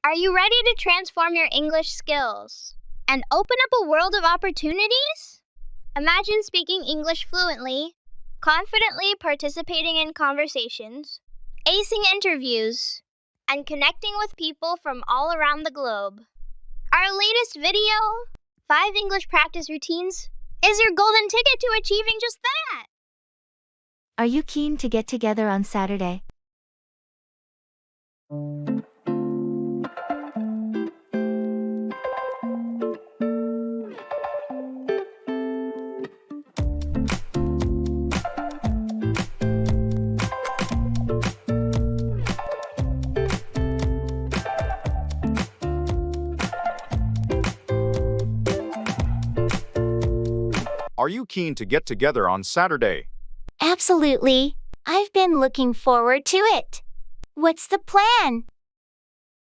Are you ready to transform your English skills and open up a world of opportunities? Imagine speaking English fluently, confidently participating in conversations, acing interviews, and connecting with people from all around the globe. Our latest video, 5 English practice routines, is your golden ticket to achieving just that. Are you keen to get together on Saturday? Are you keen to get together on Saturday? Absolutely. I've been looking forward to it. What's the plan?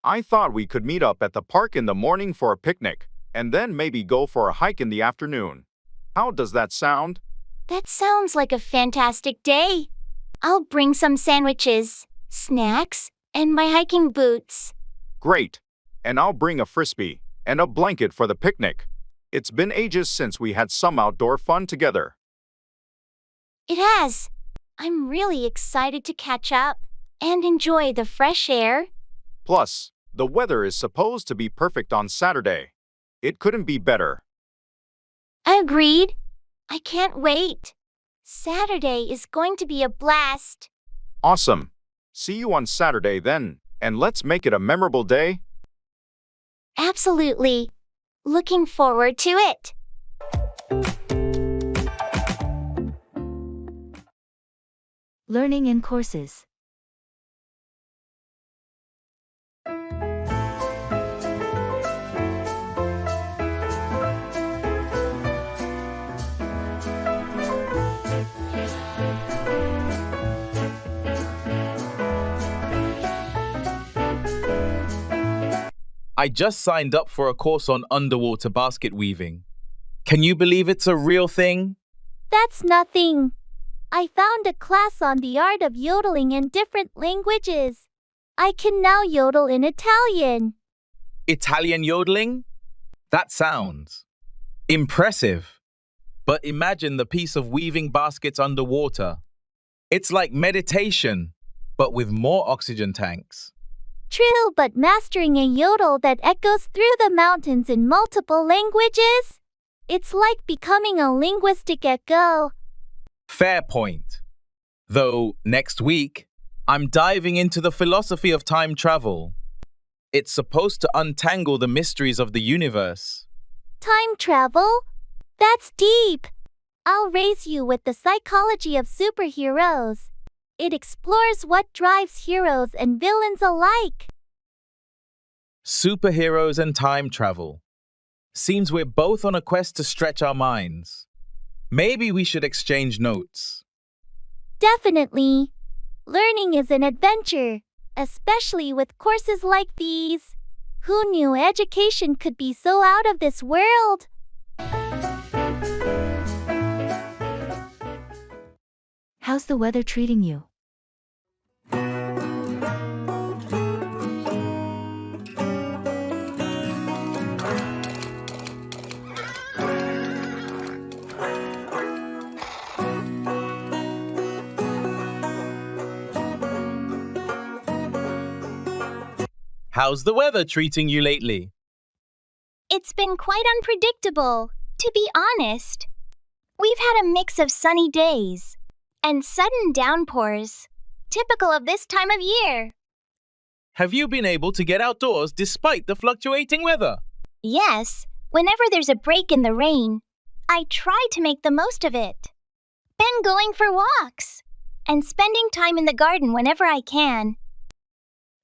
I thought we could meet up at the park in the morning for a picnic, and then maybe go for a hike in the afternoon. How does that sound? That sounds like a fantastic day. I'll bring some sandwiches, snacks, and my hiking boots. Great. And I'll bring a frisbee and a blanket for the picnic. It's been ages since we had some outdoor fun together. It has. I'm really excited to catch up and enjoy the fresh air. Plus, the weather is supposed to be perfect on Saturday. It couldn't be better. Agreed. I can't wait. Saturday is going to be a blast. Awesome. See you on Saturday then, and let's make it a memorable day. Absolutely. Looking forward to it. Learning in courses. I just signed up for a course on underwater basket weaving. Can you believe it's a real thing? That's nothing. I found a class on the art of yodeling in different languages. I can now yodel in Italian. Italian yodeling? That sounds impressive. But imagine the piece of weaving baskets underwater. It's like meditation, but with more oxygen tanks. True, but mastering a yodel that echoes through the mountains in multiple languages? It's like becoming a linguistic echo. Fair point. Though, next week, I'm diving into the philosophy of time travel. It's supposed to untangle the mysteries of the universe. Time travel? That's deep. I'll raise you with the psychology of superheroes. It explores what drives heroes and villains alike. Superheroes and time travel. Seems we're both on a quest to stretch our minds. Maybe we should exchange notes. Definitely. Learning is an adventure, especially with courses like these. Who knew education could be so out of this world? How's the weather treating you? How's the weather treating you lately? It's been quite unpredictable, to be honest. We've had a mix of sunny days and sudden downpours, typical of this time of year. Have you been able to get outdoors despite the fluctuating weather? Yes, whenever there's a break in the rain, I try to make the most of it. Been going for walks and spending time in the garden whenever I can.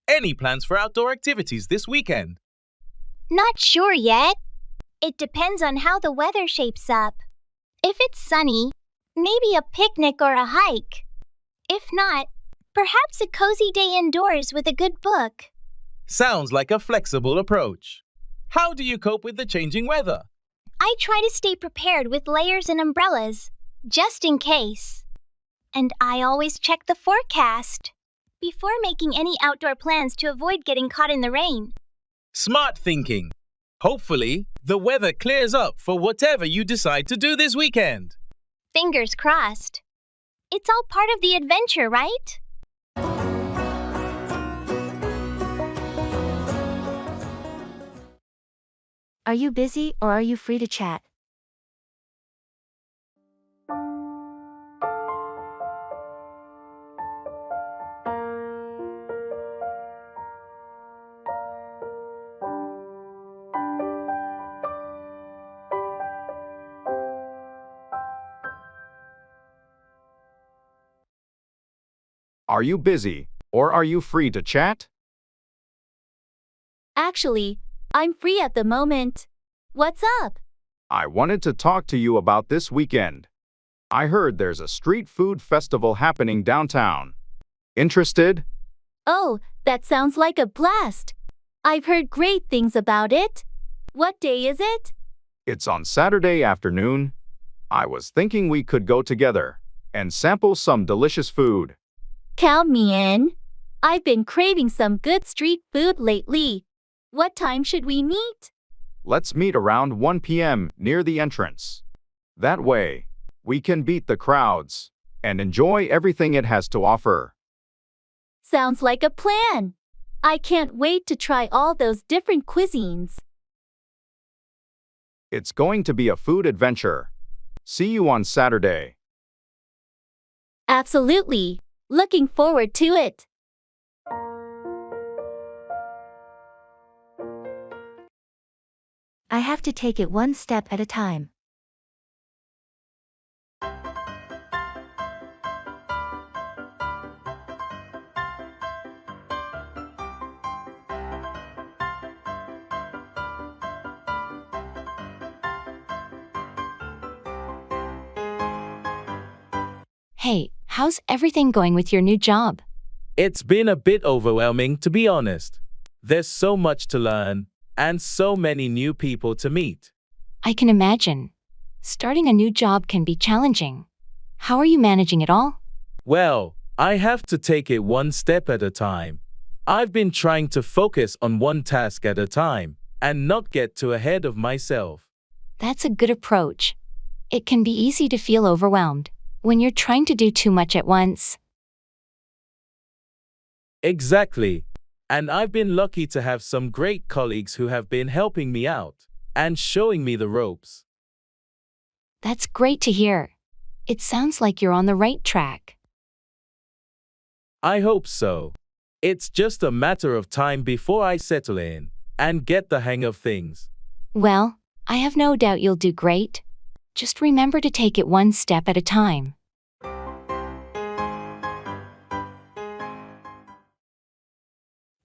Any plans for outdoor activities this weekend? Not sure yet. It depends on how the weather shapes up. If it's sunny, maybe a picnic or a hike. If not, perhaps a cozy day indoors with a good book. Sounds like a flexible approach. How do you cope with the changing weather? I try to stay prepared with layers and umbrellas, just in case. And I always check the forecast before making any outdoor plans to avoid getting caught in the rain. Smart thinking. Hopefully, the weather clears up for whatever you decide to do this weekend. Fingers crossed. It's all part of the adventure, right? Are you busy or are you free to chat? Are you busy or are you free to chat? Actually, I'm free at the moment. What's up? I wanted to talk to you about this weekend. I heard there's a street food festival happening downtown. Interested? Oh, that sounds like a blast. I've heard great things about it. What day is it? It's on Saturday afternoon. I was thinking we could go together and sample some delicious food. Count me in. I've been craving some good street food lately. What time should we meet? Let's meet around 1 p.m. near the entrance. That way, we can beat the crowds and enjoy everything it has to offer. Sounds like a plan. I can't wait to try all those different cuisines. It's going to be a food adventure. See you on Saturday. Absolutely. Looking forward to it. I have to take it one step at a time. Hey, how's everything going with your new job? It's been a bit overwhelming, to be honest. There's so much to learn and so many new people to meet. I can imagine. Starting a new job can be challenging. How are you managing it all? Well, I have to take it one step at a time. I've been trying to focus on one task at a time and not get too ahead of myself. That's a good approach. It can be easy to feel overwhelmed when you're trying to do too much at once. Exactly. And I've been lucky to have some great colleagues who have been helping me out and showing me the ropes. That's great to hear. It sounds like you're on the right track. I hope so. It's just a matter of time before I settle in and get the hang of things. Well, I have no doubt you'll do great. Just remember to take it one step at a time.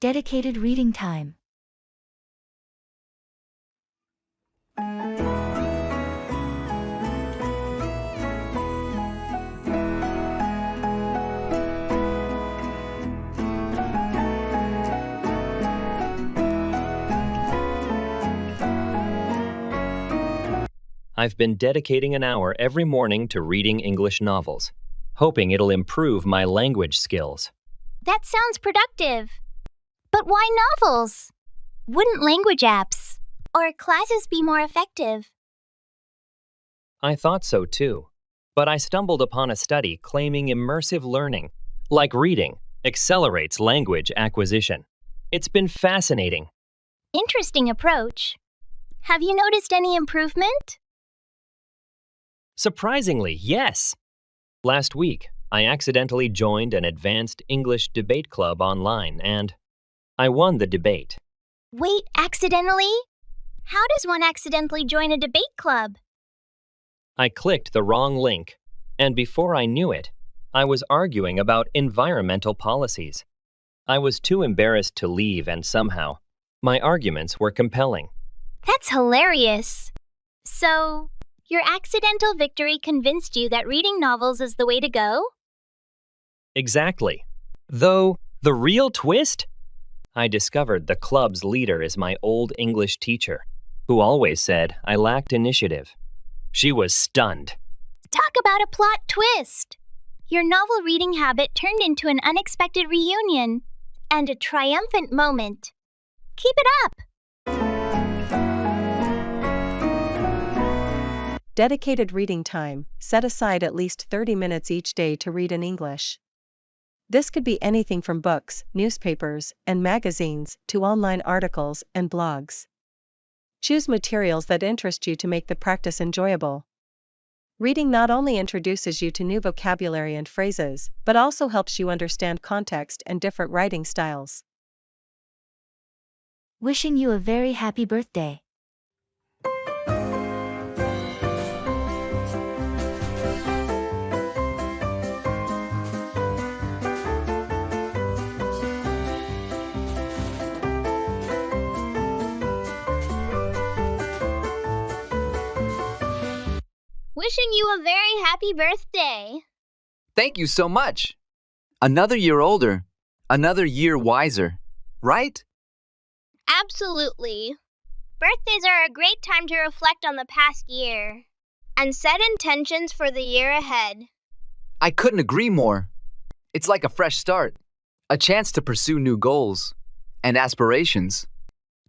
Dedicated reading time. I've been dedicating an hour every morning to reading English novels, hoping it'll improve my language skills. That sounds productive. But why novels? Wouldn't language apps or classes be more effective? I thought so too, but I stumbled upon a study claiming immersive learning, like reading, accelerates language acquisition. It's been fascinating. Interesting approach. Have you noticed any improvement? Surprisingly, yes. Last week, I accidentally joined an advanced English debate club online and I won the debate. Wait, accidentally? How does one accidentally join a debate club? I clicked the wrong link, and before I knew it, I was arguing about environmental policies. I was too embarrassed to leave, and somehow, my arguments were compelling. That's hilarious. So, your accidental victory convinced you that reading novels is the way to go? Exactly. Though, the real twist? I discovered the club's leader is my old English teacher, who always said I lacked initiative. She was stunned. Talk about a plot twist. Your novel reading habit turned into an unexpected reunion and a triumphant moment. Keep it up. Dedicated reading time, set aside at least 30 minutes each day to read in English. This could be anything from books, newspapers, and magazines to online articles and blogs. Choose materials that interest you to make the practice enjoyable. Reading not only introduces you to new vocabulary and phrases, but also helps you understand context and different writing styles. Wishing you a very happy birthday. Wishing you a very happy birthday. Thank you so much. Another year older, another year wiser, right? Absolutely. Birthdays are a great time to reflect on the past year and set intentions for the year ahead. I couldn't agree more. It's like a fresh start, a chance to pursue new goals and aspirations.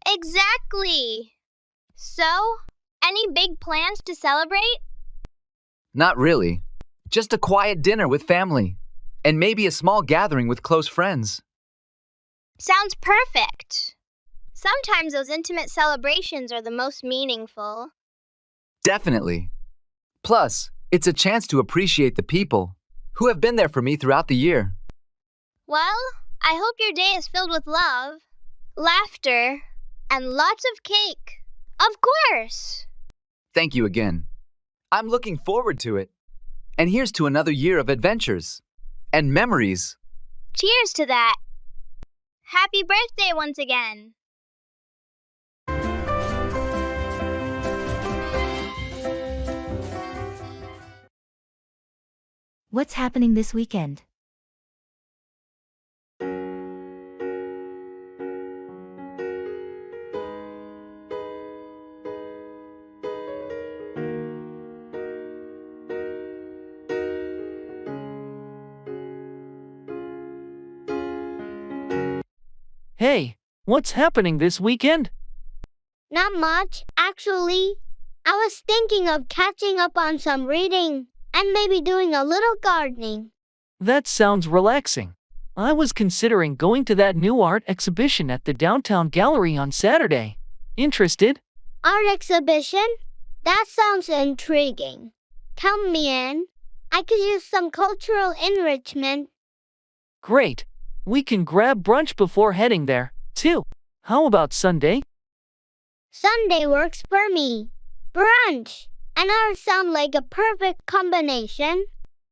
Exactly. So, any big plans to celebrate? Not really. Just a quiet dinner with family, and maybe a small gathering with close friends. Sounds perfect. Sometimes those intimate celebrations are the most meaningful. Definitely. Plus, it's a chance to appreciate the people who have been there for me throughout the year. Well, I hope your day is filled with love, laughter, and lots of cake. Of course! Thank you again. I'm looking forward to it. And here's to another year of adventures and memories. Cheers to that. Happy birthday once again. What's happening this weekend? Hey, what's happening this weekend? Not much, actually. I was thinking of catching up on some reading and maybe doing a little gardening. That sounds relaxing. I was considering going to that new art exhibition at the downtown gallery on Saturday. Interested? Art exhibition? That sounds intriguing. Count me in. I could use some cultural enrichment. Great. We can grab brunch before heading there, too. How about Sunday? Sunday works for me. Brunch and art sound like a perfect combination.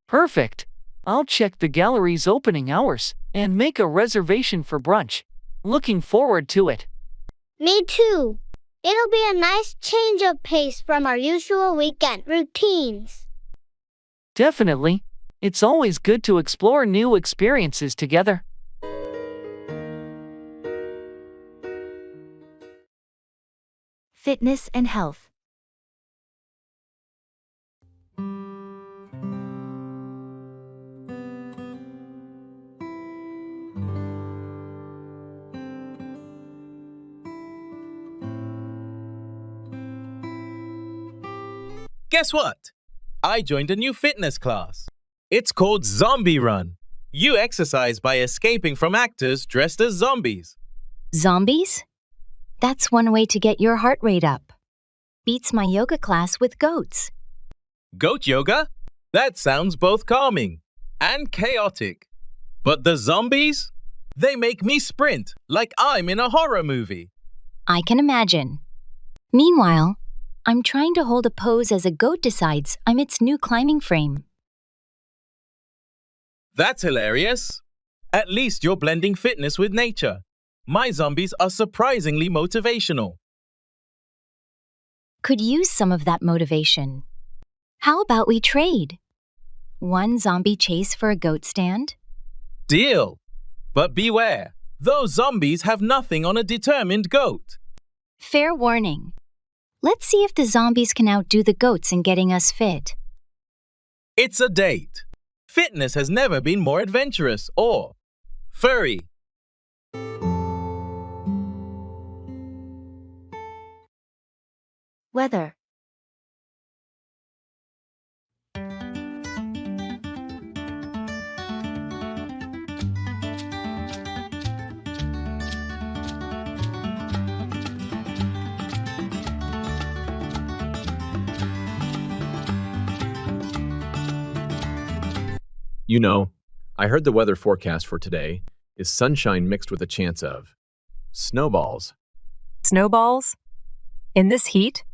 Perfect. I'll check the gallery's opening hours and make a reservation for brunch. Looking forward to it. Me too. It'll be a nice change of pace from our usual weekend routines. Definitely. It's always good to explore new experiences together. Fitness and health. Guess what? I joined a new fitness class. It's called Zombie Run. You exercise by escaping from actors dressed as zombies. Zombies? That's one way to get your heart rate up. Beats my yoga class with goats. Goat yoga? That sounds both calming and chaotic. But the zombies? They make me sprint like I'm in a horror movie. I can imagine. Meanwhile, I'm trying to hold a pose as a goat decides I'm its new climbing frame. That's hilarious. At least you're blending fitness with nature. My zombies are surprisingly motivational. Could use some of that motivation. How about we trade? One zombie chase for a goat stand? Deal. But beware, those zombies have nothing on a determined goat. Fair warning. Let's see if the zombies can outdo the goats in getting us fit. It's a date. Fitness has never been more adventurous or furry. Weather. You know, I heard the weather forecast for today is sunshine mixed with a chance of snowballs. Snowballs? In this heat?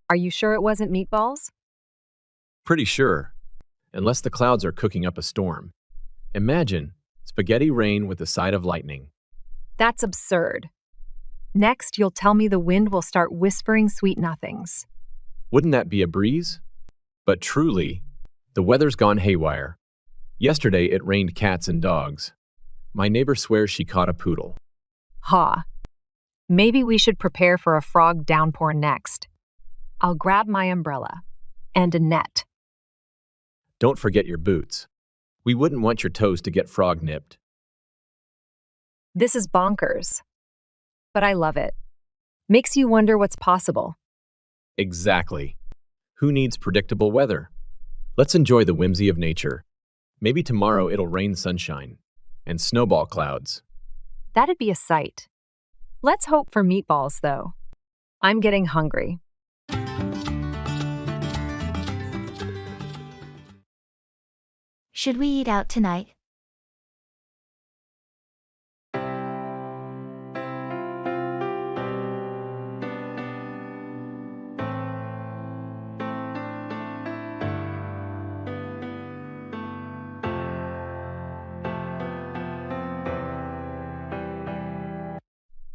Are you sure it wasn't meatballs? Pretty sure, unless the clouds are cooking up a storm. Imagine spaghetti rain with a side of lightning. That's absurd. Next, you'll tell me the wind will start whispering sweet nothings. Wouldn't that be a breeze? But truly, the weather's gone haywire. Yesterday, it rained cats and dogs. My neighbor swears she caught a poodle. Ha. Maybe we should prepare for a frog downpour next. I'll grab my umbrella and a net. Don't forget your boots. We wouldn't want your toes to get frog nipped. This is bonkers. But I love it. Makes you wonder what's possible. Exactly. Who needs predictable weather? Let's enjoy the whimsy of nature. Maybe tomorrow it'll rain sunshine and snowball clouds. That'd be a sight. Let's hope for meatballs, though. I'm getting hungry. Should we eat out tonight?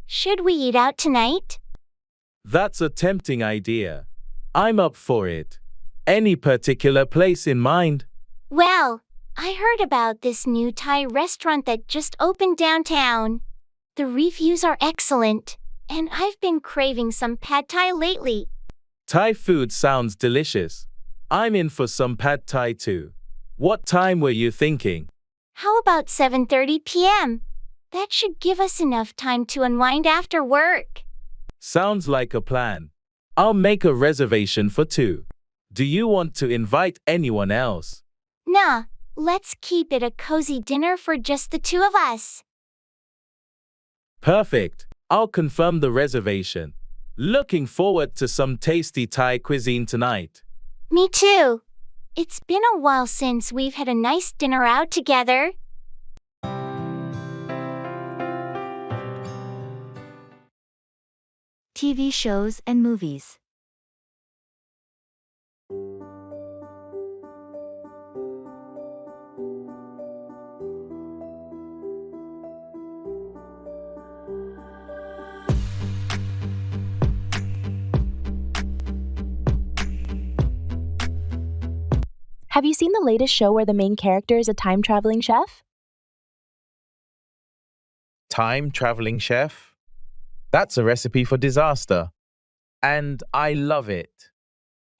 Should we eat out tonight? That's a tempting idea. I'm up for it. Any particular place in mind? Well, I heard about this new Thai restaurant that just opened downtown. The reviews are excellent, and I've been craving some pad thai lately. Thai food sounds delicious. I'm in for some pad thai too. What time were you thinking? How about 7:30 p.m.? That should give us enough time to unwind after work. Sounds like a plan. I'll make a reservation for 2. Do you want to invite anyone else? Nah, let's keep it a cozy dinner for just the 2 of us. Perfect. I'll confirm the reservation. Looking forward to some tasty Thai cuisine tonight. Me too. It's been a while since we've had a nice dinner out together. TV shows and movies. Have you seen the latest show where the main character is a time-traveling chef? Time-traveling chef? That's a recipe for disaster. And I love it.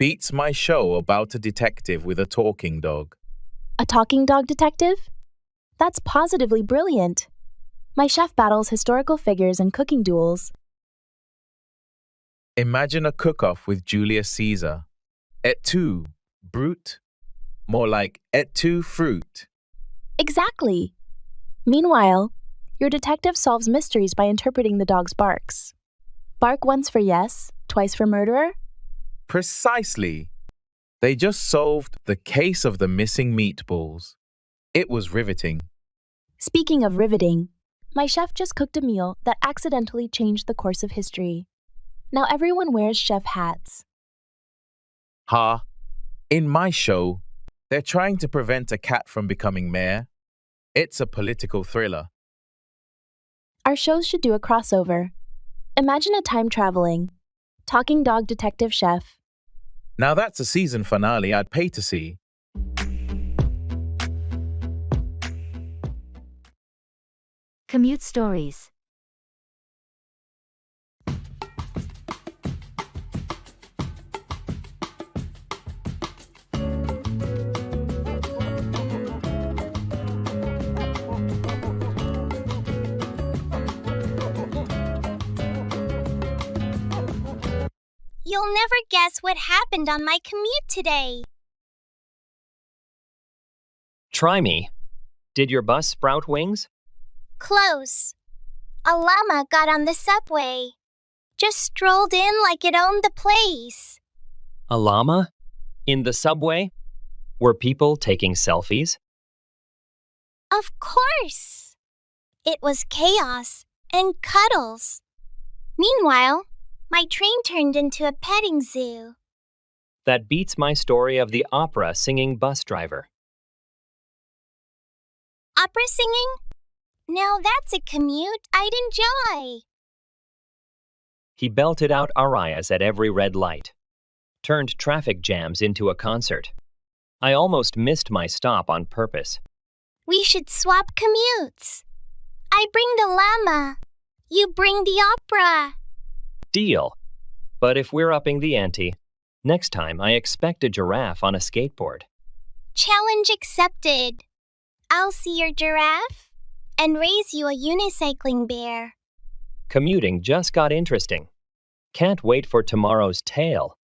Beats my show about a detective with a talking dog. A talking dog detective? That's positively brilliant. My chef battles historical figures and cooking duels. Imagine a cook-off with Julius Caesar. Et tu, brute? More like et tu, fruit. Exactly. Meanwhile, your detective solves mysteries by interpreting the dog's barks. Bark once for yes, twice for murderer? Precisely. They just solved the case of the missing meatballs. It was riveting. Speaking of riveting, my chef just cooked a meal that accidentally changed the course of history. Now everyone wears chef hats. Ha! In my show, they're trying to prevent a cat from becoming mayor. It's a political thriller. Our shows should do a crossover. Imagine a time-traveling, talking dog detective chef. Now that's a season finale I'd pay to see. Commute stories. You'll never guess what happened on my commute today. Try me. Did your bus sprout wings? Close. A llama got on the subway. Just strolled in like it owned the place. A llama? In the subway? Were people taking selfies? Of course! It was chaos and cuddles. Meanwhile, my train turned into a petting zoo. That beats my story of the opera singing bus driver. Opera singing? Now that's a commute I'd enjoy. He belted out arias at every red light, turned traffic jams into a concert. I almost missed my stop on purpose. We should swap commutes. I bring the llama. You bring the opera. Deal. But if we're upping the ante, next time I expect a giraffe on a skateboard. Challenge accepted. I'll see your giraffe and raise you a unicycling bear. Commuting just got interesting. Can't wait for tomorrow's tale.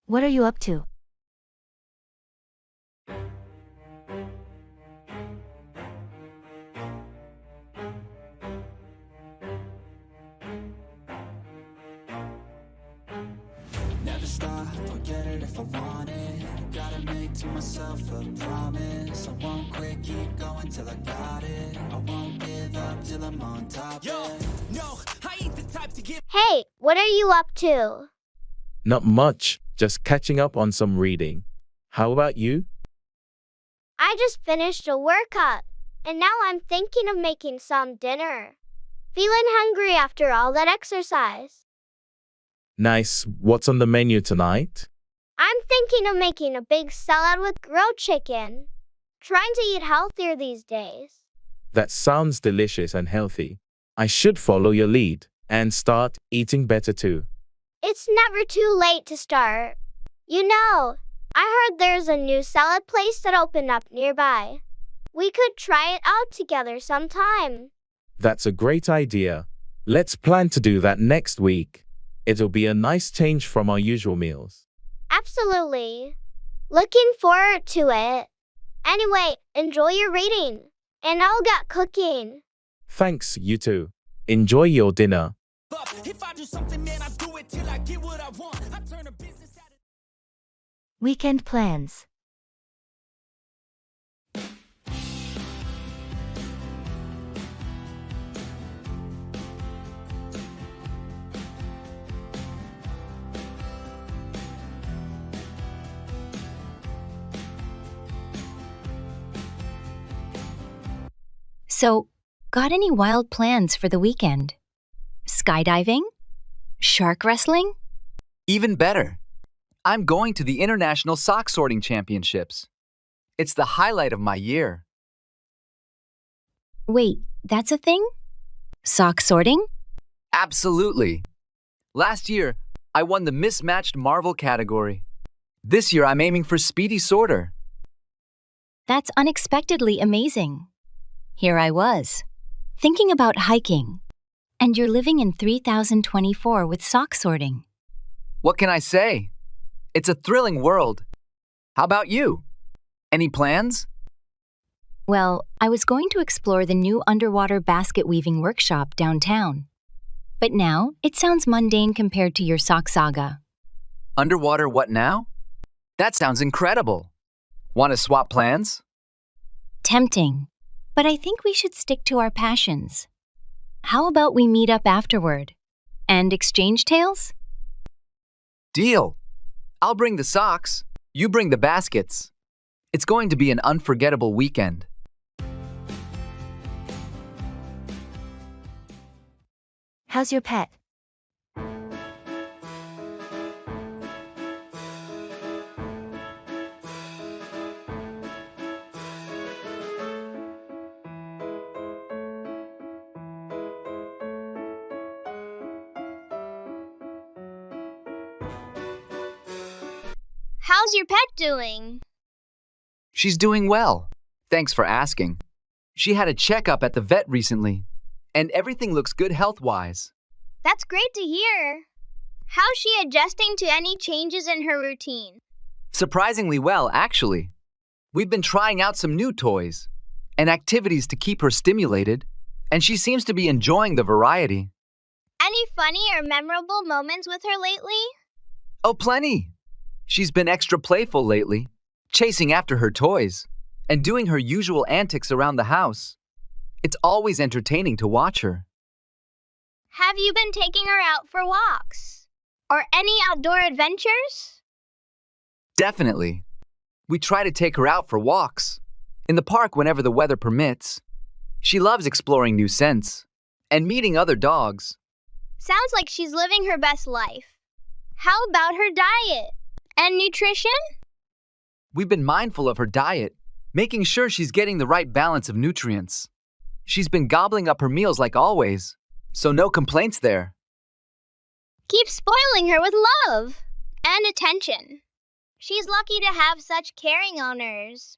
What are you up to? Never stop, forget it if I want it. Gotta make to myself a promise. I won't quit, keep going till I got it. I won't give up till I'm on top. No, I ain't the type to give. Hey, what are you up to? Not much, just catching up on some reading. How about you? I just finished a workout, and now I'm thinking of making some dinner. Feeling hungry after all that exercise. Nice. What's on the menu tonight? I'm thinking of making a big salad with grilled chicken. Trying to eat healthier these days. That sounds delicious and healthy. I should follow your lead and start eating better too. It's never too late to start. You know, I heard there's a new salad place that opened up nearby. We could try it out together sometime. That's a great idea. Let's plan to do that next week. It'll be a nice change from our usual meals. Absolutely. Looking forward to it. Anyway, enjoy your reading. And I'll get cooking. Thanks, you too. Enjoy your dinner. Weekend plans. So, got any wild plans for the weekend? Skydiving? Shark wrestling? Even better. I'm going to the International Sock Sorting Championships. It's the highlight of my year. Wait, that's a thing? Sock sorting? Absolutely. Last year, I won the Mismatched Marvel category. This year, I'm aiming for Speedy Sorter. That's unexpectedly amazing. Here I was, thinking about hiking, and you're living in 3024 with sock sorting. What can I say? It's a thrilling world. How about you? Any plans? Well, I was going to explore the new underwater basket weaving workshop downtown. But now, it sounds mundane compared to your sock saga. Underwater what now? That sounds incredible. Want to swap plans? Tempting. But I think we should stick to our passions. How about we meet up afterward? And exchange tales? Deal. I'll bring the socks. You bring the baskets. It's going to be an unforgettable weekend. How's your pet? How's your pet doing? She's doing well. Thanks for asking. She had a checkup at the vet recently, and everything looks good health-wise. That's great to hear. How's she adjusting to any changes in her routine? Surprisingly well, actually. We've been trying out some new toys and activities to keep her stimulated, and she seems to be enjoying the variety. Any funny or memorable moments with her lately? Oh, plenty. She's been extra playful lately, chasing after her toys and doing her usual antics around the house. It's always entertaining to watch her. Have you been taking her out for walks? Or any outdoor adventures? Definitely. We try to take her out for walks, in the park whenever the weather permits. She loves exploring new scents and meeting other dogs. Sounds like she's living her best life. How about her diet and nutrition? We've been mindful of her diet, making sure she's getting the right balance of nutrients. She's been gobbling up her meals like always, so no complaints there. Keep spoiling her with love and attention. She's lucky to have such caring owners.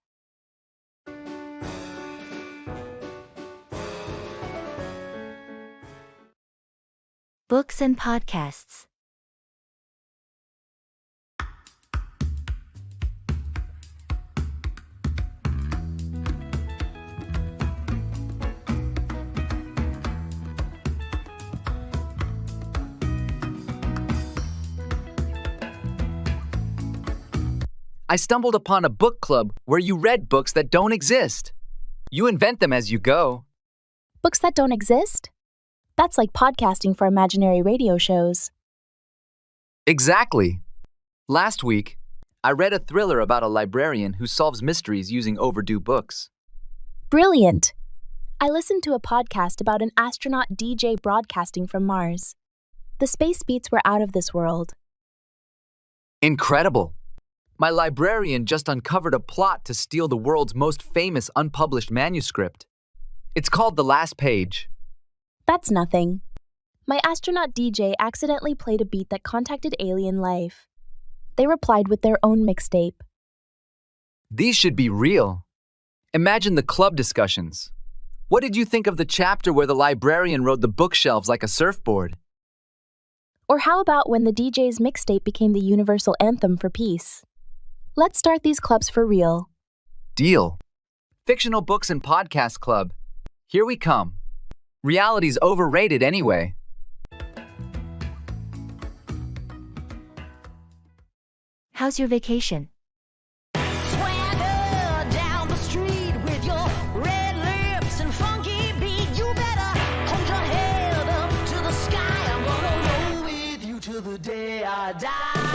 Books and podcasts. I stumbled upon a book club where you read books that don't exist. You invent them as you go. Books that don't exist? That's like podcasting for imaginary radio shows. Exactly. Last week, I read a thriller about a librarian who solves mysteries using overdue books. Brilliant! I listened to a podcast about an astronaut DJ broadcasting from Mars. The space beats were out of this world. Incredible! My librarian just uncovered a plot to steal the world's most famous unpublished manuscript. It's called The Last Page. That's nothing. My astronaut DJ accidentally played a beat that contacted alien life. They replied with their own mixtape. These should be real. Imagine the club discussions. What did you think of the chapter where the librarian rode the bookshelves like a surfboard? Or how about when the DJ's mixtape became the universal anthem for peace? Let's start these clubs for real. Deal. Fictional Books and Podcast Club. Here we come. Reality's overrated anyway. How's your vacation? Swagger down the street with your red lips and funky beat. You better hold your head up to the sky. I'm gonna roll with you till the day I die.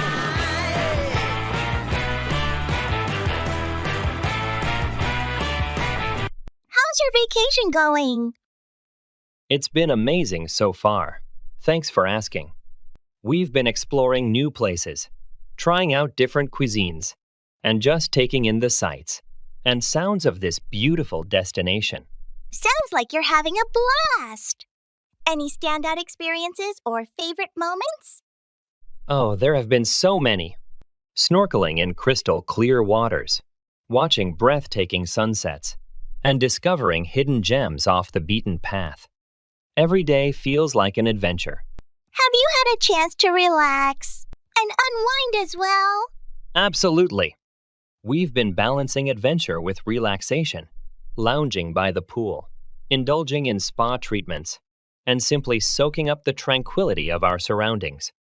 How's your vacation going? It's been amazing so far. Thanks for asking. We've been exploring new places, trying out different cuisines, and just taking in the sights and sounds of this beautiful destination. Sounds like you're having a blast. Any standout experiences or favorite moments? Oh, there have been so many. Snorkeling in crystal clear waters, watching breathtaking sunsets, and discovering hidden gems off the beaten path. Every day feels like an adventure. Have you had a chance to relax and unwind as well? Absolutely. We've been balancing adventure with relaxation, lounging by the pool, indulging in spa treatments, and simply soaking up the tranquility of our surroundings.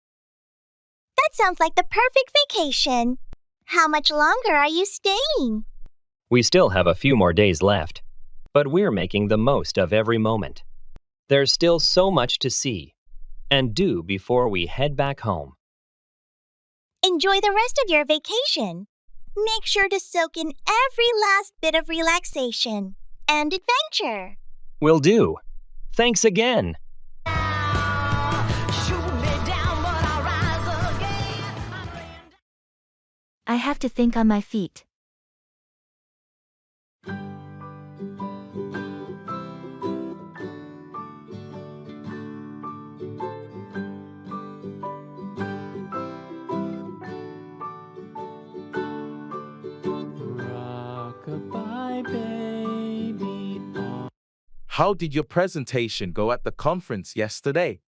That sounds like the perfect vacation. How much longer are you staying? We still have a few more days left, but we're making the most of every moment. There's still so much to see and do before we head back home. Enjoy the rest of your vacation. Make sure to soak in every last bit of relaxation and adventure. Will do. Thanks again. I have to think on my feet. How did your presentation go at the conference yesterday?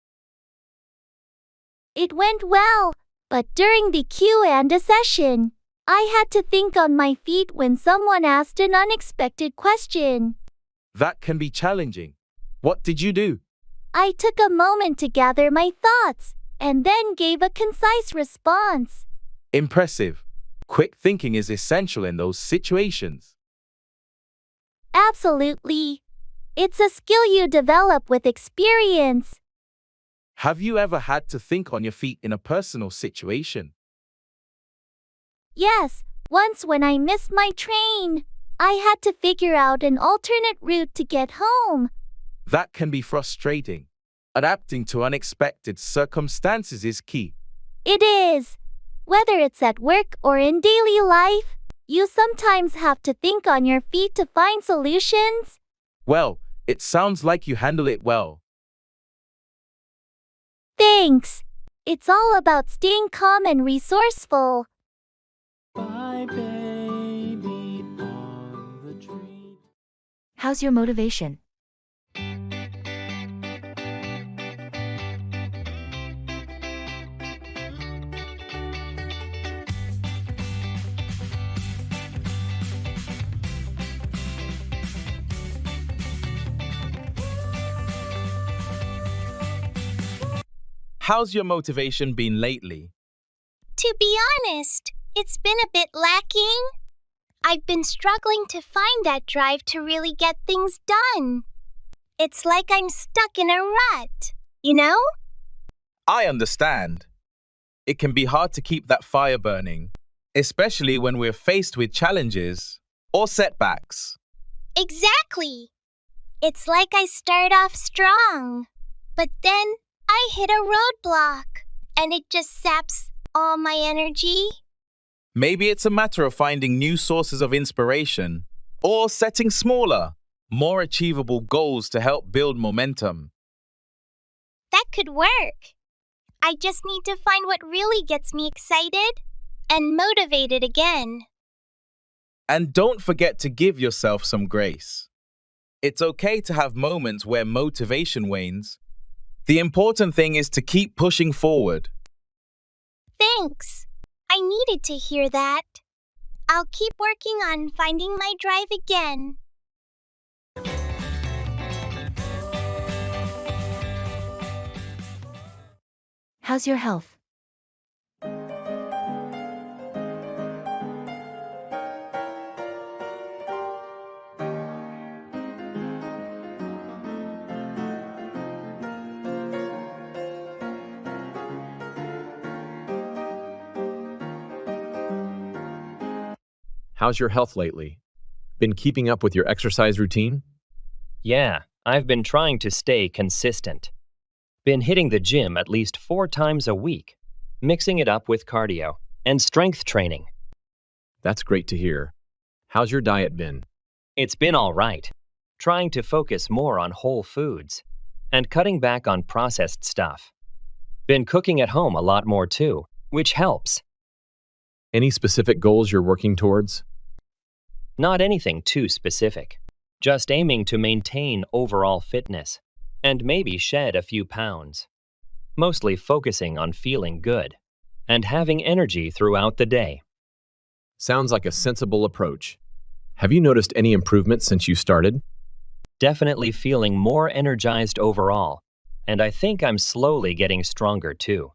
It went well, but during the Q&A session, I had to think on my feet when someone asked an unexpected question. That can be challenging. What did you do? I took a moment to gather my thoughts and then gave a concise response. Impressive. Quick thinking is essential in those situations. Absolutely. It's a skill you develop with experience. Have you ever had to think on your feet in a personal situation? Yes, once when I missed my train, I had to figure out an alternate route to get home. That can be frustrating. Adapting to unexpected circumstances is key. It is. Whether it's at work or in daily life, you sometimes have to think on your feet to find solutions. Well, it sounds like you handle it well. Thanks. It's all about staying calm and resourceful. Bye, baby, on the tree. How's your motivation? How's your motivation been lately? To be honest, it's been a bit lacking. I've been struggling to find that drive to really get things done. It's like I'm stuck in a rut, you know? I understand. It can be hard to keep that fire burning, especially when we're faced with challenges or setbacks. Exactly. It's like I start off strong, but then I hit a roadblock and it just saps all my energy. Maybe it's a matter of finding new sources of inspiration or setting smaller, more achievable goals to help build momentum. That could work. I just need to find what really gets me excited and motivated again. And don't forget to give yourself some grace. It's okay to have moments where motivation wanes. The important thing is to keep pushing forward. Thanks. I needed to hear that. I'll keep working on finding my drive again. How's your health? How's your health lately? Been keeping up with your exercise routine? Yeah, I've been trying to stay consistent. Been hitting the gym at least 4 times a week, mixing it up with cardio and strength training. That's great to hear. How's your diet been? It's been all right. Trying to focus more on whole foods and cutting back on processed stuff. Been cooking at home a lot more too, which helps. Any specific goals you're working towards? Not anything too specific. Just aiming to maintain overall fitness and maybe shed a few pounds. Mostly focusing on feeling good and having energy throughout the day. Sounds like a sensible approach. Have you noticed any improvements since you started? Definitely feeling more energized overall, and I think I'm slowly getting stronger too.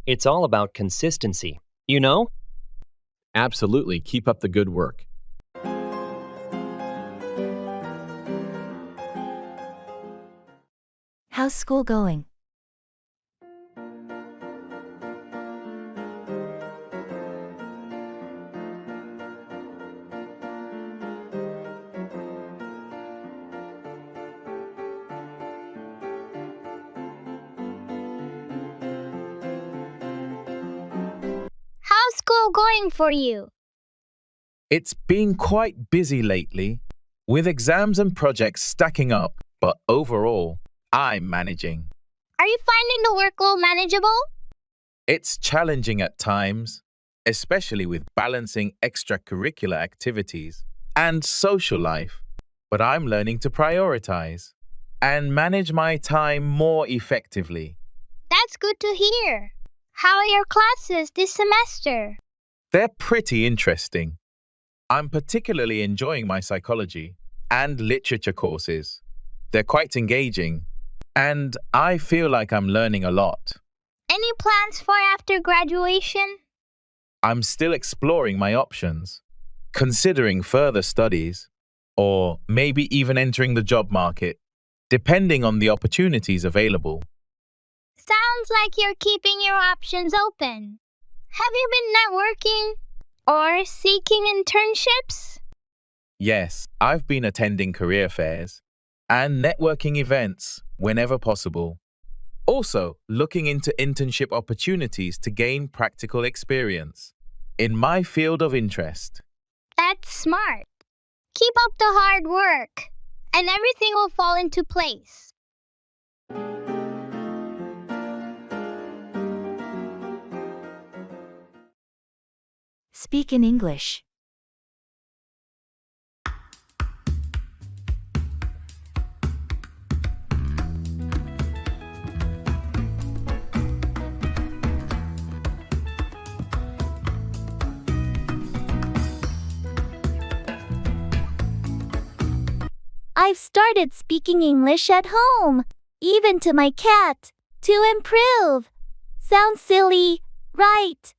It's all about consistency, you know? Absolutely. Keep up the good work. How's school going? How's school going for you? It's been quite busy lately, with exams and projects stacking up, but overall, I'm managing. Are you finding the workload manageable? It's challenging at times, especially with balancing extracurricular activities and social life, but I'm learning to prioritize and manage my time more effectively. That's good to hear. How are your classes this semester? They're pretty interesting. I'm particularly enjoying my psychology and literature courses. They're quite engaging, and I feel like I'm learning a lot. Any plans for after graduation? I'm still exploring my options, considering further studies, or maybe even entering the job market, depending on the opportunities available. Sounds like you're keeping your options open. Have you been networking or seeking internships? Yes, I've been attending career fairs and networking events whenever possible. Also, looking into internship opportunities to gain practical experience in my field of interest. That's smart. Keep up the hard work, and everything will fall into place. Speak in English. I've started speaking English at home, even to my cat, to improve. Sounds silly, right?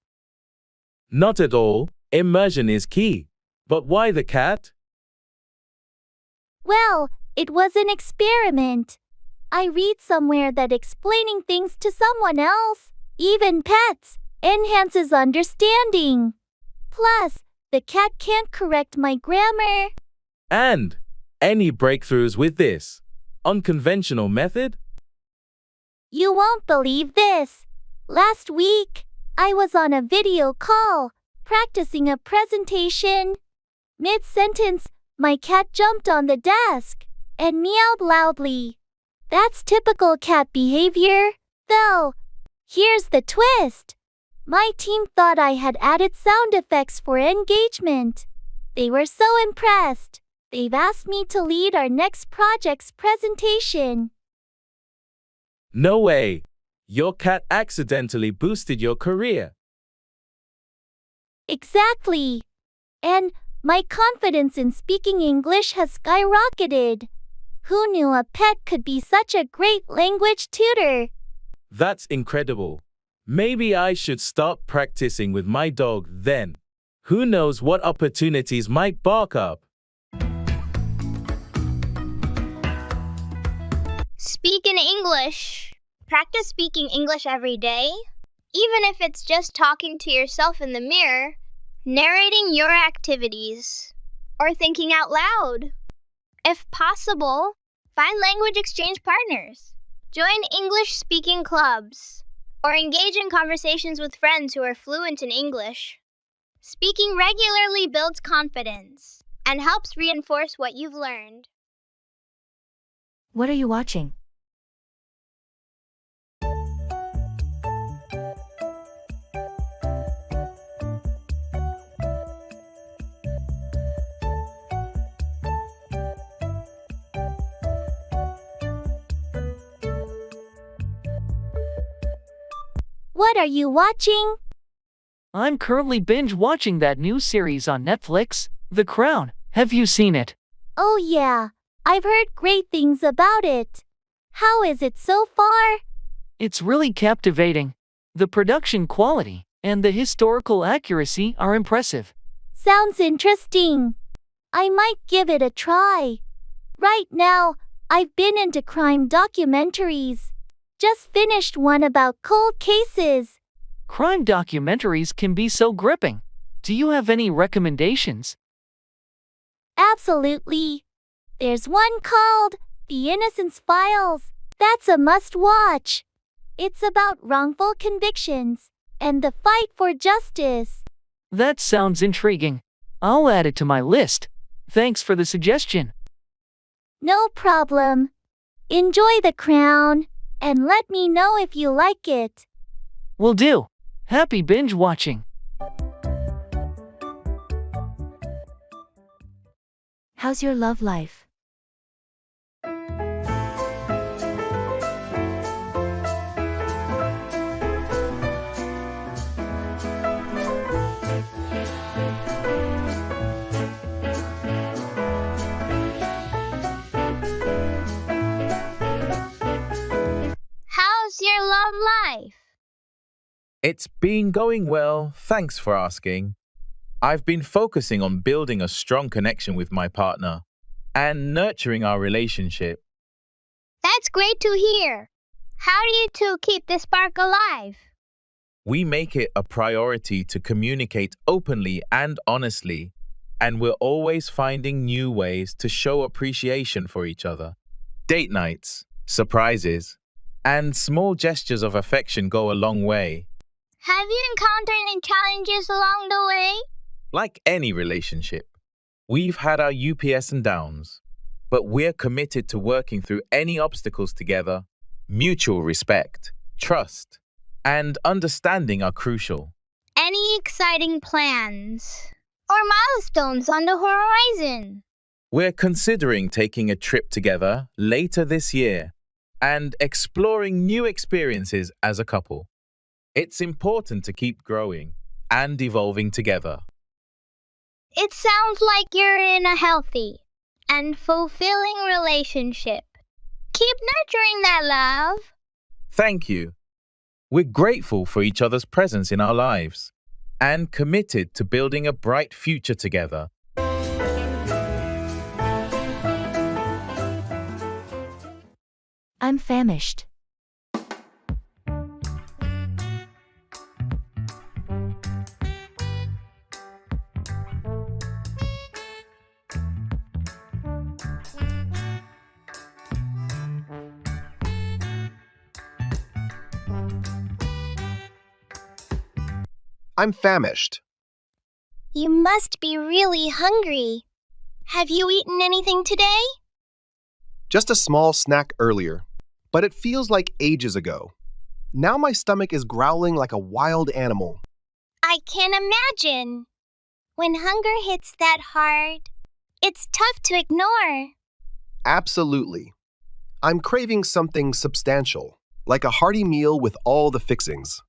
Not at all. Immersion is key. But why the cat? Well, it was an experiment. I read somewhere that explaining things to someone else, even pets, enhances understanding. Plus, the cat can't correct my grammar. And any breakthroughs with this unconventional method? You won't believe this. Last week, I was on a video call, practicing a presentation. Mid-sentence, my cat jumped on the desk and meowed loudly. That's typical cat behavior, though. Here's the twist. My team thought I had added sound effects for engagement. They were so impressed. They've asked me to lead our next project's presentation. No way. Your cat accidentally boosted your career. Exactly. And my confidence in speaking English has skyrocketed. Who knew a pet could be such a great language tutor? That's incredible. Maybe I should start practicing with my dog then. Who knows what opportunities might bark up? Speak in English. Practice speaking English every day, even if it's just talking to yourself in the mirror, narrating your activities, or thinking out loud. If possible, find language exchange partners, join English-speaking clubs, or engage in conversations with friends who are fluent in English. Speaking regularly builds confidence and helps reinforce what you've learned. What are you watching? What are you watching? I'm currently binge watching that new series on Netflix, The Crown. Have you seen it? Oh yeah, I've heard great things about it. How is it so far? It's really captivating. The production quality and the historical accuracy are impressive. Sounds interesting. I might give it a try. Right now, I've been into crime documentaries. Just finished one about cold cases. Crime documentaries can be so gripping. Do you have any recommendations? Absolutely. There's one called The Innocence Files. That's a must-watch. It's about wrongful convictions and the fight for justice. That sounds intriguing. I'll add it to my list. Thanks for the suggestion. No problem. Enjoy The Crown, and let me know if you like it. Will do. Happy binge watching. How's your love life? How's your love life? It's been going well, thanks for asking. I've been focusing on building a strong connection with my partner and nurturing our relationship. That's great to hear. How do you two keep this spark alive? We make it a priority to communicate openly and honestly, and we're always finding new ways to show appreciation for each other. Date nights, surprises, and small gestures of affection go a long way. Have you encountered any challenges along the way? Like any relationship, we've had our UPS and downs, but we're committed to working through any obstacles together. Mutual respect, trust, and understanding are crucial. Any exciting plans or milestones on the horizon? We're considering taking a trip together later this year and exploring new experiences as a couple. It's important to keep growing and evolving together. It sounds like you're in a healthy and fulfilling relationship. Keep nurturing that love. Thank you. We're grateful for each other's presence in our lives and committed to building a bright future together. I'm famished. I'm famished. You must be really hungry. Have you eaten anything today? Just a small snack earlier, but it feels like ages ago. Now my stomach is growling like a wild animal. I can imagine. When hunger hits that hard, it's tough to ignore. Absolutely. I'm craving something substantial, like a hearty meal with all the fixings.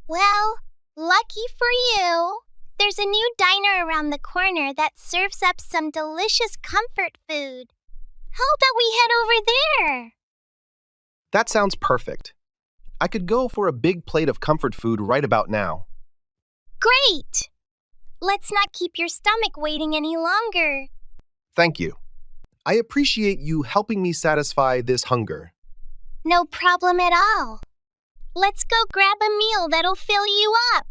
Well, lucky for you, there's a new diner around the corner that serves up some delicious comfort food. How about we head over there? That sounds perfect. I could go for a big plate of comfort food right about now. Great! Let's not keep your stomach waiting any longer. Thank you. I appreciate you helping me satisfy this hunger. No problem at all. Let's go grab a meal that'll fill you up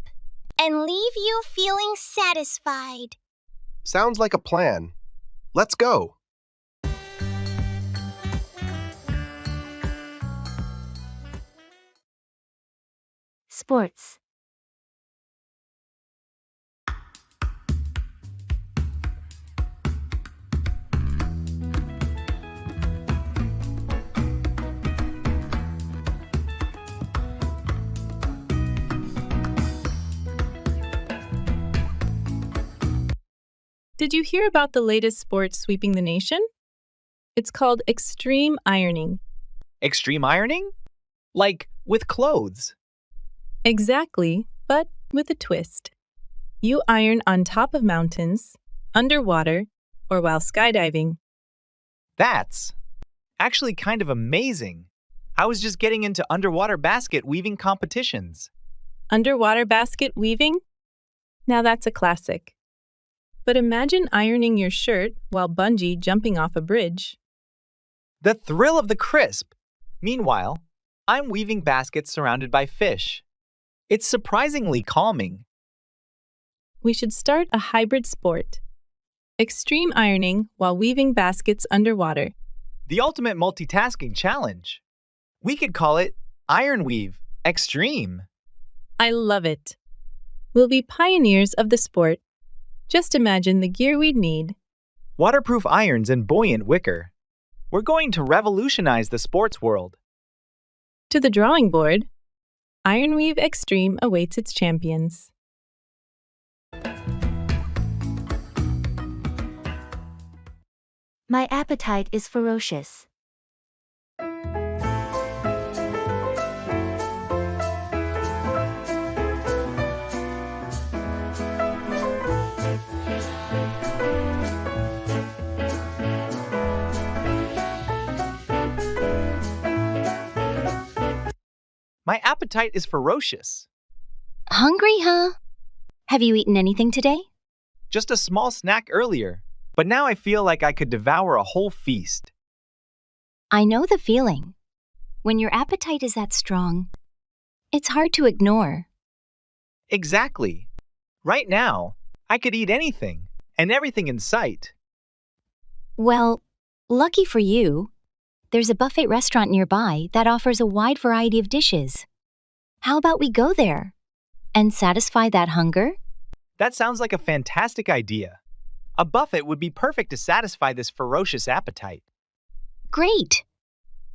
and leave you feeling satisfied. Sounds like a plan. Let's go. Sports. Did you hear about the latest sport sweeping the nation? It's called extreme ironing. Extreme ironing? Like with clothes. Exactly, but with a twist. You iron on top of mountains, underwater, or while skydiving. That's actually kind of amazing. I was just getting into underwater basket weaving competitions. Underwater basket weaving? Now that's a classic. But imagine ironing your shirt while bungee jumping off a bridge. The thrill of the crisp. Meanwhile, I'm weaving baskets surrounded by fish. It's surprisingly calming. We should start a hybrid sport. Extreme ironing while weaving baskets underwater. The ultimate multitasking challenge. We could call it Iron Weave Extreme. I love it. We'll be pioneers of the sport. Just imagine the gear we'd need. Waterproof irons and buoyant wicker. We're going to revolutionize the sports world. To the drawing board. Iron Weave Extreme awaits its champions. My appetite is ferocious. My appetite is ferocious. Hungry, huh? Have you eaten anything today? Just a small snack earlier, but now I feel like I could devour a whole feast. I know the feeling. When your appetite is that strong, it's hard to ignore. Exactly. Right now, I could eat anything and everything in sight. Well, lucky for you, there's a buffet restaurant nearby that offers a wide variety of dishes. How about we go there and satisfy that hunger? That sounds like a fantastic idea. A buffet would be perfect to satisfy this ferocious appetite. Great!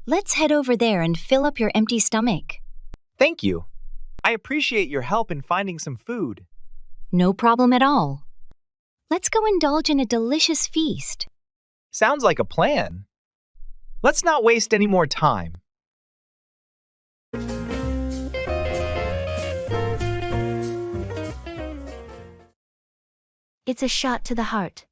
Let's head over there and fill up your empty stomach. Thank you. I appreciate your help in finding some food. No problem at all. Let's go indulge in a delicious feast. Sounds like a plan. Let's not waste any more time. It's a shot to the heart.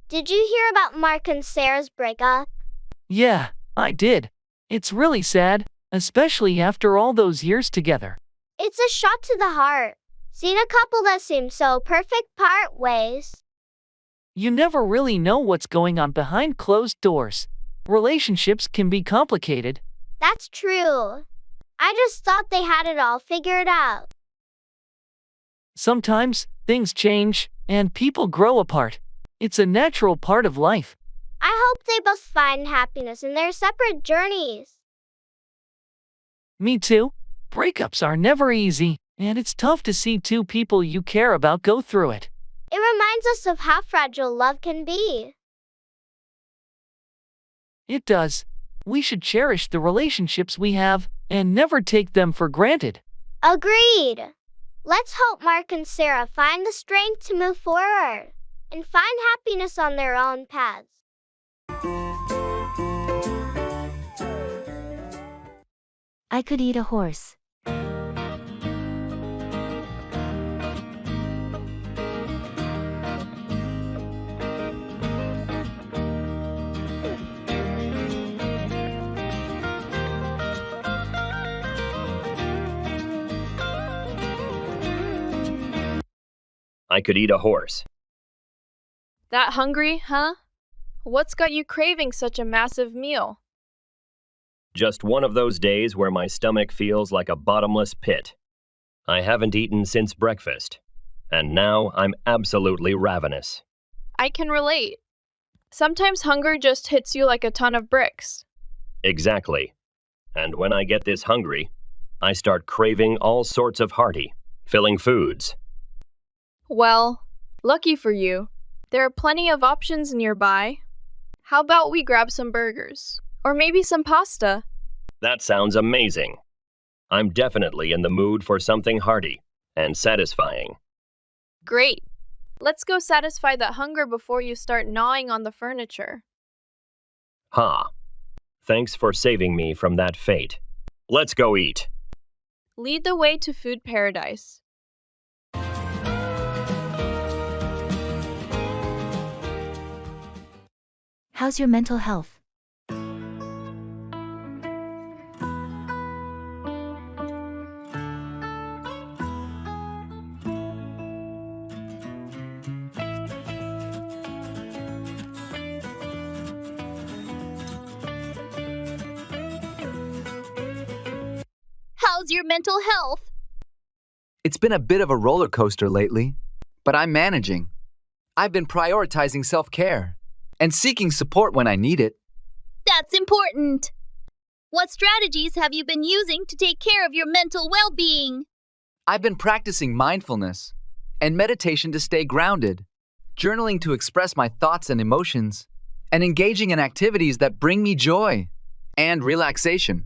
Did you hear about Mark and Sarah's breakup? Yeah, I did. It's really sad, especially after all those years together. It's a shot to the heart. Seen a couple that seemed so perfect part ways. You never really know what's going on behind closed doors. Relationships can be complicated. That's true. I just thought they had it all figured out. Sometimes, things change, and people grow apart. It's a natural part of life. I hope they both find happiness in their separate journeys. Me too. Breakups are never easy, and it's tough to see two people you care about go through it. It reminds us of how fragile love can be. It does. We should cherish the relationships we have and never take them for granted. Agreed. Let's hope Mark and Sarah find the strength to move forward and find happiness on their own paths. I could eat a horse. I could eat a horse. That hungry, huh? What's got you craving such a massive meal? Just one of those days where my stomach feels like a bottomless pit. I haven't eaten since breakfast, and now I'm absolutely ravenous. I can relate. Sometimes hunger just hits you like a ton of bricks. Exactly. And when I get this hungry, I start craving all sorts of hearty, filling foods. Well, lucky for you, there are plenty of options nearby. How about we grab some burgers? Or maybe some pasta? That sounds amazing. I'm definitely in the mood for something hearty and satisfying. Great. Let's go satisfy that hunger before you start gnawing on the furniture. Ha. Thanks for saving me from that fate. Let's go eat. Lead the way to food paradise. How's your mental health? How's your mental health? It's been a bit of a roller coaster lately, but I'm managing. I've been prioritizing self-care and seeking support when I need it. That's important. What strategies have you been using to take care of your mental well-being? I've been practicing mindfulness and meditation to stay grounded, journaling to express my thoughts and emotions, and engaging in activities that bring me joy and relaxation.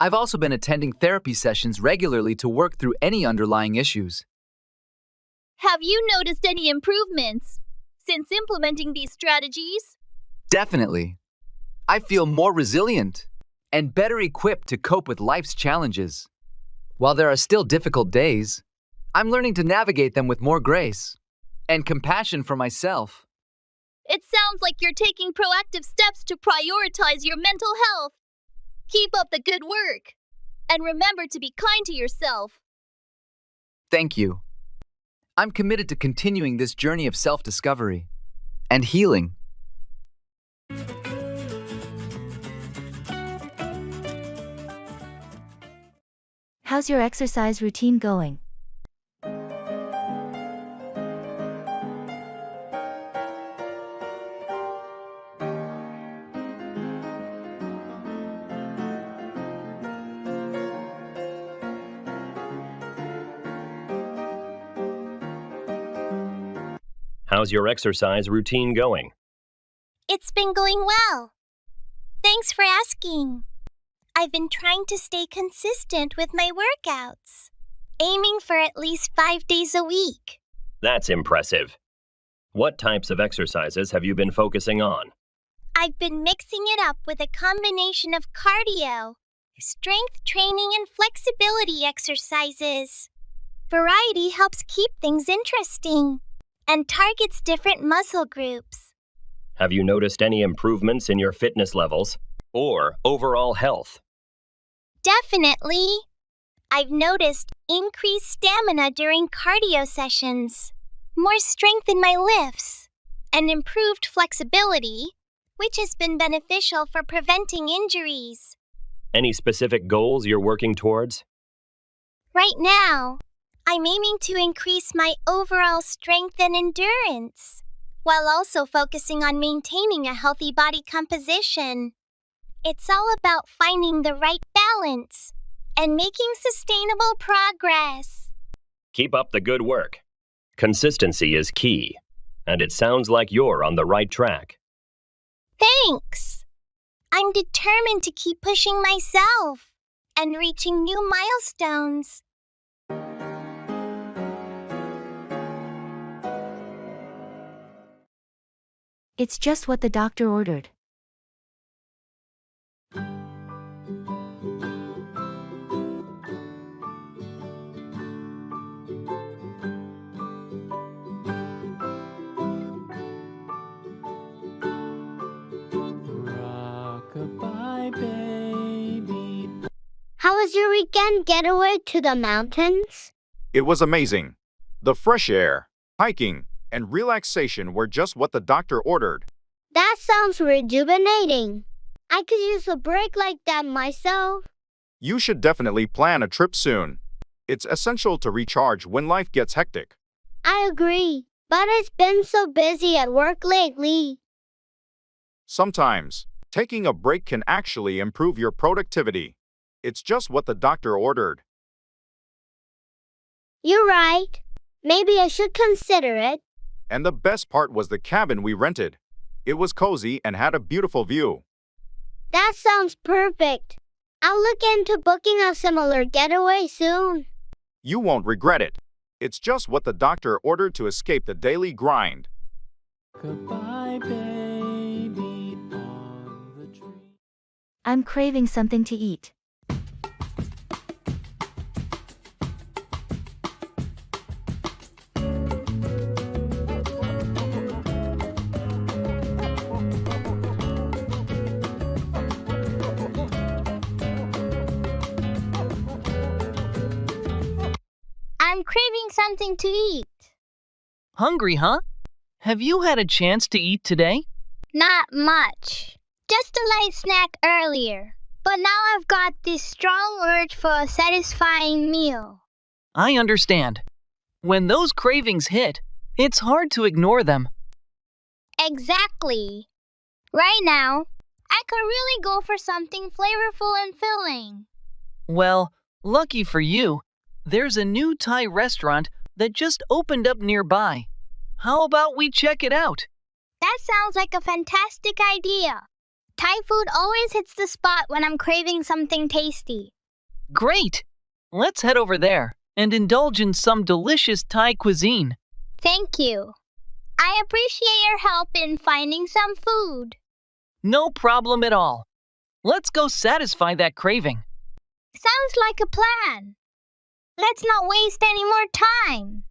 I've also been attending therapy sessions regularly to work through any underlying issues. Have you noticed any improvements since implementing these strategies? Definitely. I feel more resilient and better equipped to cope with life's challenges. While there are still difficult days, I'm learning to navigate them with more grace and compassion for myself. It sounds like you're taking proactive steps to prioritize your mental health. Keep up the good work. And remember to be kind to yourself. Thank you. I'm committed to continuing this journey of self-discovery and healing. How's your exercise routine going? How's your exercise routine going? It's been going well. Thanks for asking. I've been trying to stay consistent with my workouts, aiming for at least 5 days a week. That's impressive. What types of exercises have you been focusing on? I've been mixing it up with a combination of cardio, strength training, and flexibility exercises. Variety helps keep things interesting and targets different muscle groups. Have you noticed any improvements in your fitness levels or overall health? Definitely. I've noticed increased stamina during cardio sessions, more strength in my lifts, and improved flexibility, which has been beneficial for preventing injuries. Any specific goals you're working towards? Right now, I'm aiming to increase my overall strength and endurance, while also focusing on maintaining a healthy body composition. It's all about finding the right balance and making sustainable progress. Keep up the good work. Consistency is key, and it sounds like you're on the right track. Thanks! I'm determined to keep pushing myself and reaching new milestones. It's just what the doctor ordered. Rock-a-bye, baby. How was your weekend getaway to the mountains? It was amazing. The fresh air, hiking, and relaxation were just what the doctor ordered. That sounds rejuvenating. I could use a break like that myself. You should definitely plan a trip soon. It's essential to recharge when life gets hectic. I agree, but it's been so busy at work lately. Sometimes, taking a break can actually improve your productivity. It's just what the doctor ordered. You're right. Maybe I should consider it. And the best part was the cabin we rented. It was cozy and had a beautiful view. That sounds perfect. I'll look into booking a similar getaway soon. You won't regret it. It's just what the doctor ordered to escape the daily grind. Goodbye, baby, on the tree. I'm craving something to eat. I'm craving something to eat. Hungry, huh? Have you had a chance to eat today? Not much. Just a light snack earlier. But now I've got this strong urge for a satisfying meal. I understand. When those cravings hit, it's hard to ignore them. Exactly. Right now, I could really go for something flavorful and filling. Well, lucky for you, there's a new Thai restaurant that just opened up nearby. How about we check it out? That sounds like a fantastic idea. Thai food always hits the spot when I'm craving something tasty. Great! Let's head over there and indulge in some delicious Thai cuisine. Thank you. I appreciate your help in finding some food. No problem at all. Let's go satisfy that craving. Sounds like a plan. Let's not waste any more time.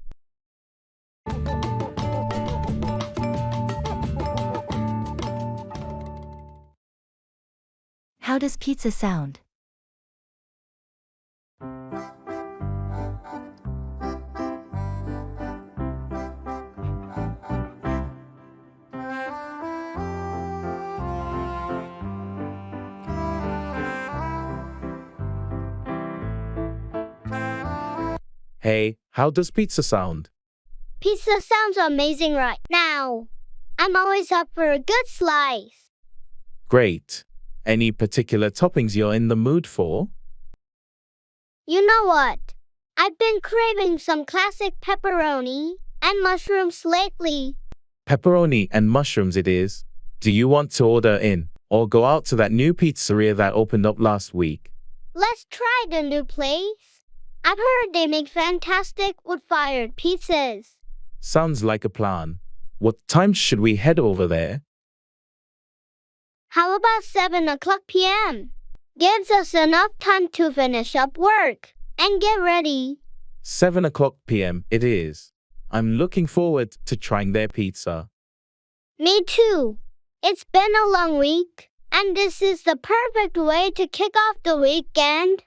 How does pizza sound? Hey, how does pizza sound? Pizza sounds amazing right now. I'm always up for a good slice. Great. Any particular toppings you're in the mood for? You know what? I've been craving some classic pepperoni and mushrooms lately. Pepperoni and mushrooms it is. Do you want to order in or go out to that new pizzeria that opened up last week? Let's try the new place. I've heard they make fantastic wood-fired pizzas. Sounds like a plan. What time should we head over there? How about 7 o'clock p.m.? Gives us enough time to finish up work and get ready. 7 o'clock p.m. it is. I'm looking forward to trying their pizza. Me too. It's been a long week, and this is the perfect way to kick off the weekend.